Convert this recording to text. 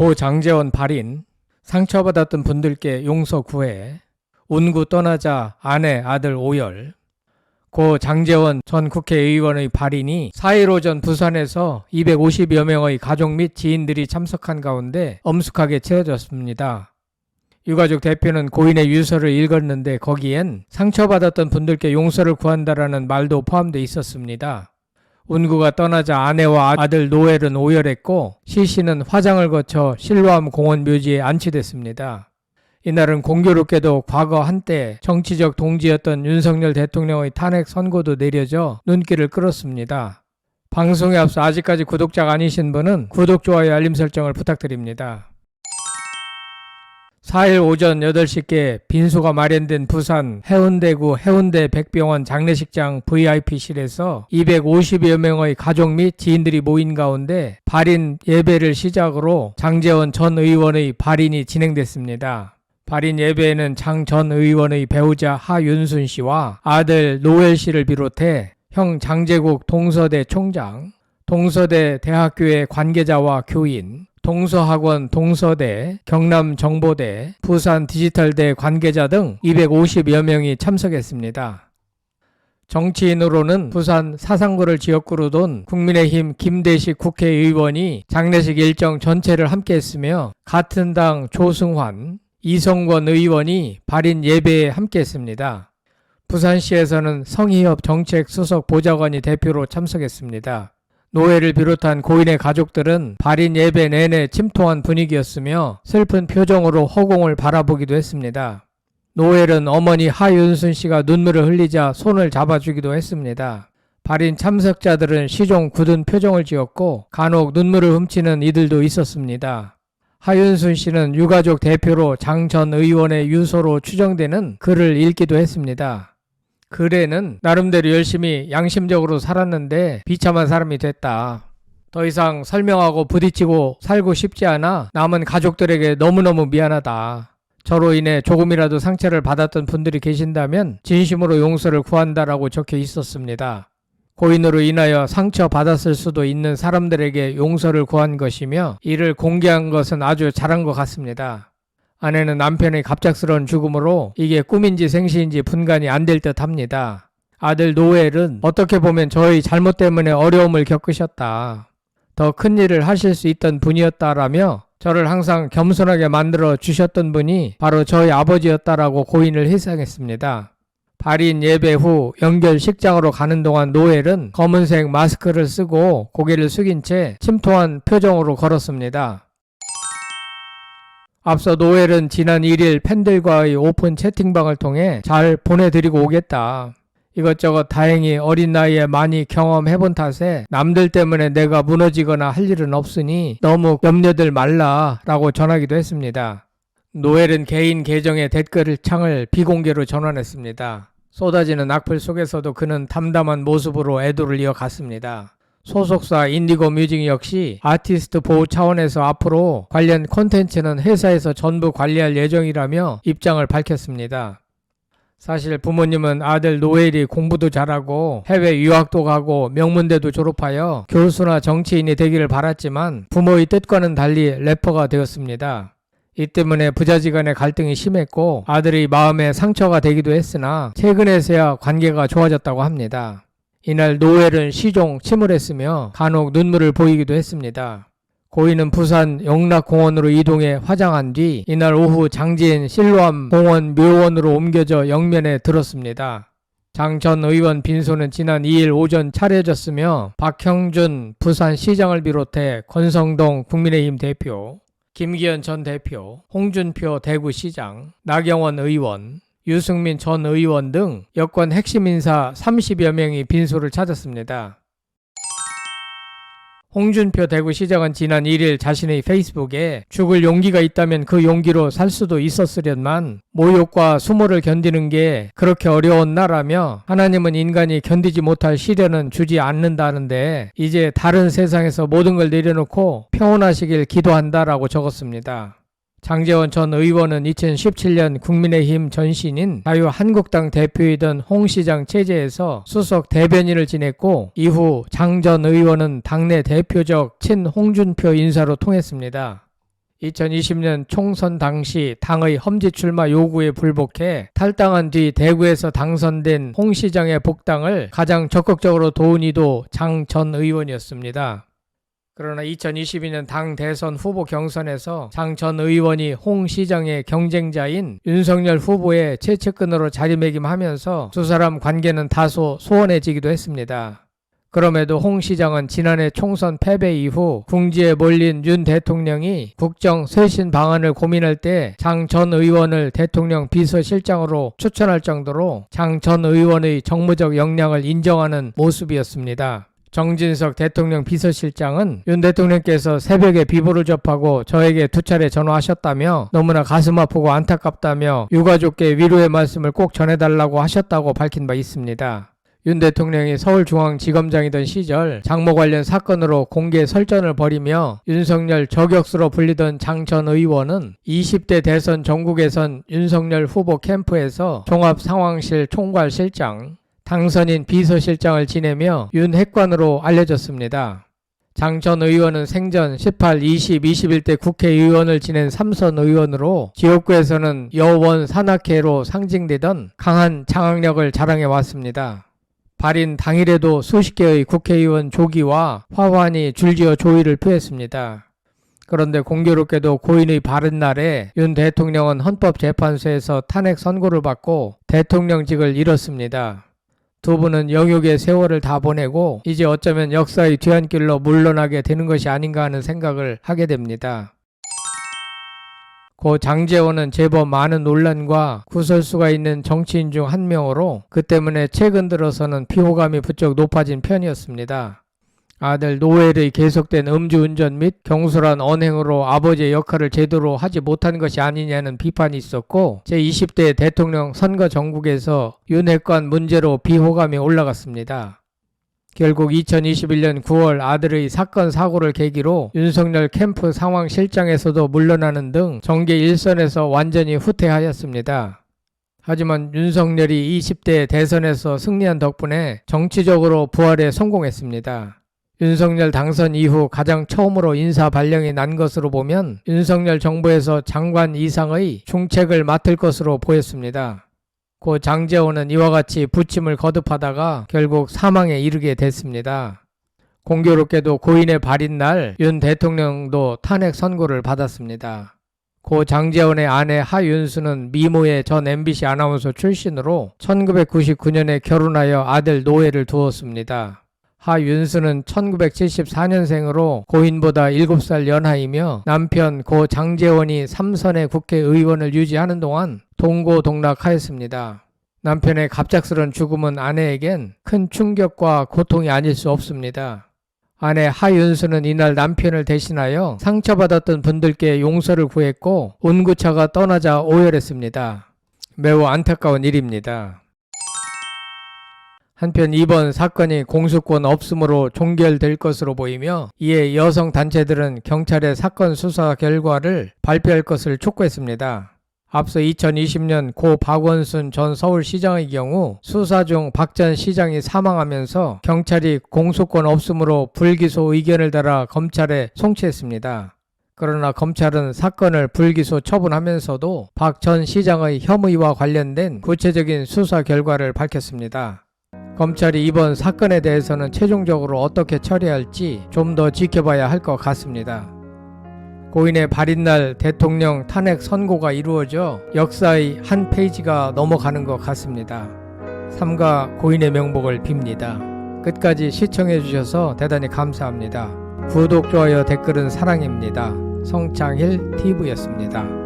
고 장제원 발인, 상처받았던 분들께 용서 구해, 운구 떠나자 아내 아들 오열. 고 장제원 전 국회의원의 발인이 4일 오전 부산에서 250여 명의 가족 및 지인들이 참석한 가운데 엄숙하게 치러졌습니다. 유가족 대표는 고인의 유서를 읽었는데 거기엔 상처받았던 분들께 용서를 구한다라는 말도 포함되어 있었습니다. 운구가 떠나자 아내와 아들 노엘은 오열했고 시신은 화장을 거쳐 실로암 공원 묘지에 안치됐습니다. 이날은 공교롭게도 과거 한때 정치적 동지였던 윤석열 대통령의 탄핵 선고도 내려져 눈길을 끌었습니다. 방송에 앞서 아직까지 구독자가 아니신 분은 구독, 좋아요, 알림 설정을 부탁드립니다. 4일 오전 8시께 빈소가 마련된 부산 해운대구 해운대 백병원 장례식장 VIP실에서 250여 명의 가족 및 지인들이 모인 가운데 발인 예배를 시작으로 장제원 전 의원의 발인이 진행됐습니다. 발인 예배에는 장 전 의원의 배우자 하윤순 씨와 아들 노엘 씨를 비롯해 형 장제국 동서대 총장, 동서대 대학교의 관계자와 교인, 동서학원 동서대, 경남정보대, 부산 디지털대 관계자 등 250여 명이 참석했습니다. 정치인으로는 부산 사상구를 지역구로 둔 국민의힘 김대식 국회의원이 장례식 일정 전체를 함께했으며 같은 당 조승환, 이성권 의원이 발인 예배에 함께했습니다. 부산시에서는 성희협 정책수석 보좌관이 대표로 참석했습니다. 노엘을 비롯한 고인의 가족들은 발인 예배 내내 침통한 분위기였으며 슬픈 표정으로 허공을 바라보기도 했습니다. 노엘은 어머니 하윤순 씨가 눈물을 흘리자 손을 잡아주기도 했습니다. 발인 참석자들은 시종 굳은 표정을 지었고 간혹 눈물을 훔치는 이들도 있었습니다. 하윤순 씨는 유가족 대표로 장 전 의원의 유서로 추정되는 글을 읽기도 했습니다. 글에는 나름대로 열심히 양심적으로 살았는데 비참한 사람이 됐다. 더 이상 설명하고 부딪히고 살고 싶지 않아 남은 가족들에게 너무너무 미안하다. 저로 인해 조금이라도 상처를 받았던 분들이 계신다면 진심으로 용서를 구한다라고 적혀 있었습니다. 고인으로 인하여 상처받았을 수도 있는 사람들에게 용서를 구한 것이며 이를 공개한 것은 아주 잘한 것 같습니다. 아내는 남편의 갑작스러운 죽음으로 이게 꿈인지 생시인지 분간이 안 될 듯 합니다. 아들 노엘은 어떻게 보면 저의 잘못 때문에 어려움을 겪으셨다. 더 큰 일을 하실 수 있던 분이었다라며 저를 항상 겸손하게 만들어 주셨던 분이 바로 저희 아버지였다라고 고인을 회상했습니다. 발인 예배 후 연결식장으로 가는 동안 노엘은 검은색 마스크를 쓰고 고개를 숙인 채 침통한 표정으로 걸었습니다. 앞서 노엘은 지난 1일 팬들과의 오픈 채팅방을 통해 잘 보내드리고 오겠다. 이것저것 다행히 어린 나이에 많이 경험해본 탓에 남들 때문에 내가 무너지거나 할 일은 없으니 너무 염려들 말라 라고 전하기도 했습니다. 노엘은 개인 계정의 댓글 창을 비공개로 전환했습니다. 쏟아지는 악플 속에서도 그는 담담한 모습으로 애도를 이어갔습니다. 소속사 인디고 뮤직 역시 아티스트 보호 차원에서 앞으로 관련 콘텐츠는 회사에서 전부 관리할 예정이라며 입장을 밝혔습니다. 사실 부모님은 아들 노엘이 공부도 잘하고 해외 유학도 가고 명문대도 졸업하여 교수나 정치인이 되기를 바랐지만 부모의 뜻과는 달리 래퍼가 되었습니다. 이 때문에 부자지간의 갈등이 심했고 아들의 마음에 상처가 되기도 했으나 최근에서야 관계가 좋아졌다고 합니다. 이날 노엘은 시종 침울했으며 간혹 눈물을 보이기도 했습니다. 고인은 부산 영락공원으로 이동해 화장한 뒤 이날 오후 장지인 실로암 공원 묘원으로 옮겨져 영면에 들었습니다. 장 전 의원 빈소는 지난 2일 오전 차려졌으며 박형준 부산시장을 비롯해 권성동 국민의힘 대표, 김기현 전 대표, 홍준표 대구시장, 나경원 의원, 유승민 전 의원 등 여권 핵심 인사 30여 명이 빈소를 찾았습니다. 홍준표 대구시장은 지난 1일 자신의 페이스북에 죽을 용기가 있다면 그 용기로 살 수도 있었으련만 모욕과 수모를 견디는 게 그렇게 어려웠나라며 하나님은 인간이 견디지 못할 시련은 주지 않는다는데 이제 다른 세상에서 모든 걸 내려놓고 평온하시길 기도한다라고 적었습니다. 장제원 전 의원은 2017년 국민의힘 전신인 자유한국당 대표이던 홍 시장 체제에서 수석 대변인을 지냈고 이후 장 전 의원은 당내 대표적 친홍준표 인사로 통했습니다. 2020년 총선 당시 당의 험지 출마 요구에 불복해 탈당한 뒤 대구에서 당선된 홍 시장의 복당을 가장 적극적으로 도운 이도 장 전 의원이었습니다. 그러나 2022년 당 대선 후보 경선에서 장 전 의원이 홍 시장의 경쟁자인 윤석열 후보의 최측근으로 자리매김하면서 두 사람 관계는 다소 소원해지기도 했습니다. 그럼에도 홍 시장은 지난해 총선 패배 이후 궁지에 몰린 윤 대통령이 국정 쇄신 방안을 고민할 때 장 전 의원을 대통령 비서실장으로 추천할 정도로 장 전 의원의 정무적 역량을 인정하는 모습이었습니다. 정진석 대통령 비서실장은 윤 대통령께서 새벽에 비보를 접하고 저에게 2차례 전화하셨다며 너무나 가슴 아프고 안타깝다며 유가족께 위로의 말씀을 꼭 전해달라고 하셨다고 밝힌 바 있습니다. 윤 대통령이 서울중앙지검장이던 시절 장모 관련 사건으로 공개 설전을 벌이며 윤석열 저격수로 불리던 장 전 의원은 20대 대선 전국예선 윤석열 후보 캠프에서 종합상황실 총괄실장, 당선인 비서실장을 지내며 윤 핵관으로 알려졌습니다. 장 전 의원은 생전 18, 20, 21대 국회의원을 지낸 3선 의원으로 지역구에서는 여원 산악회로 상징되던 강한 장악력을 자랑해 왔습니다. 발인 당일에도 수십 개의 국회의원 조기와 화환이 줄지어 조의를 표했습니다. 그런데 공교롭게도 고인의 발인 날에 윤 대통령은 헌법재판소에서 탄핵 선고를 받고 대통령직을 잃었습니다. 두 분은 영육의 세월을 다 보내고 이제 어쩌면 역사의 뒤안길로 물러나게 되는 것이 아닌가 하는 생각을 하게 됩니다. 고 장제원은 제법 많은 논란과 구설수가 있는 정치인 중 한 명으로 그 때문에 최근 들어서는 피호감이 부쩍 높아진 편이었습니다. 아들 노엘의 계속된 음주운전 및 경솔한 언행으로 아버지의 역할을 제대로 하지 못한 것이 아니냐는 비판이 있었고 제20대 대통령 선거 전국에서 윤핵관 문제로 비호감이 올라갔습니다. 결국 2021년 9월 아들의 사건 사고를 계기로 윤석열 캠프 상황실장에서도 물러나는 등 정계 일선에서 완전히 후퇴하였습니다. 하지만 윤석열이 20대 대선에서 승리한 덕분에 정치적으로 부활에 성공했습니다. 윤석열 당선 이후 가장 처음으로 인사 발령이 난 것으로 보면 윤석열 정부에서 장관 이상의 중책을 맡을 것으로 보였습니다. 고 장제원은 이와 같이 부침을 거듭하다가 결국 사망에 이르게 됐습니다. 공교롭게도 고인의 발인 날 윤 대통령도 탄핵 선고를 받았습니다. 고 장제원의 아내 하윤수는 미모의 전 MBC 아나운서 출신으로 1999년에 결혼하여 아들 노엘을 두었습니다. 하윤수는 1974년생으로 고인보다 7살 연하이며 남편 고 장제원이 3선의 국회의원을 유지하는 동안 동고동락하였습니다. 남편의 갑작스런 죽음은 아내에겐 큰 충격과 고통이 아닐 수 없습니다. 아내 하윤수는 이날 남편을 대신하여 상처받았던 분들께 용서를 구했고 운구차가 떠나자 오열했습니다. 매우 안타까운 일입니다. 한편 이번 사건이 공수권 없음으로 종결될 것으로 보이며 이에 여성단체들은 경찰의 사건 수사 결과를 발표할 것을 촉구했습니다. 앞서 2020년 고 박원순 전 서울시장의 경우 수사 중 박 전 시장이 사망하면서 경찰이 공수권 없음으로 불기소 의견을 달아 검찰에 송치했습니다. 그러나 검찰은 사건을 불기소 처분하면서도 박 전 시장의 혐의와 관련된 구체적인 수사 결과를 밝혔습니다. 검찰이 이번 사건에 대해서는 최종적으로 어떻게 처리할지 좀 더 지켜봐야 할 것 같습니다. 고인의 발인날 대통령 탄핵 선고가 이루어져 역사의 한 페이지가 넘어가는 것 같습니다. 삼가 고인의 명복을 빕니다. 끝까지 시청해주셔서 대단히 감사합니다. 구독, 좋아요, 댓글은 사랑입니다. 성창일 TV였습니다.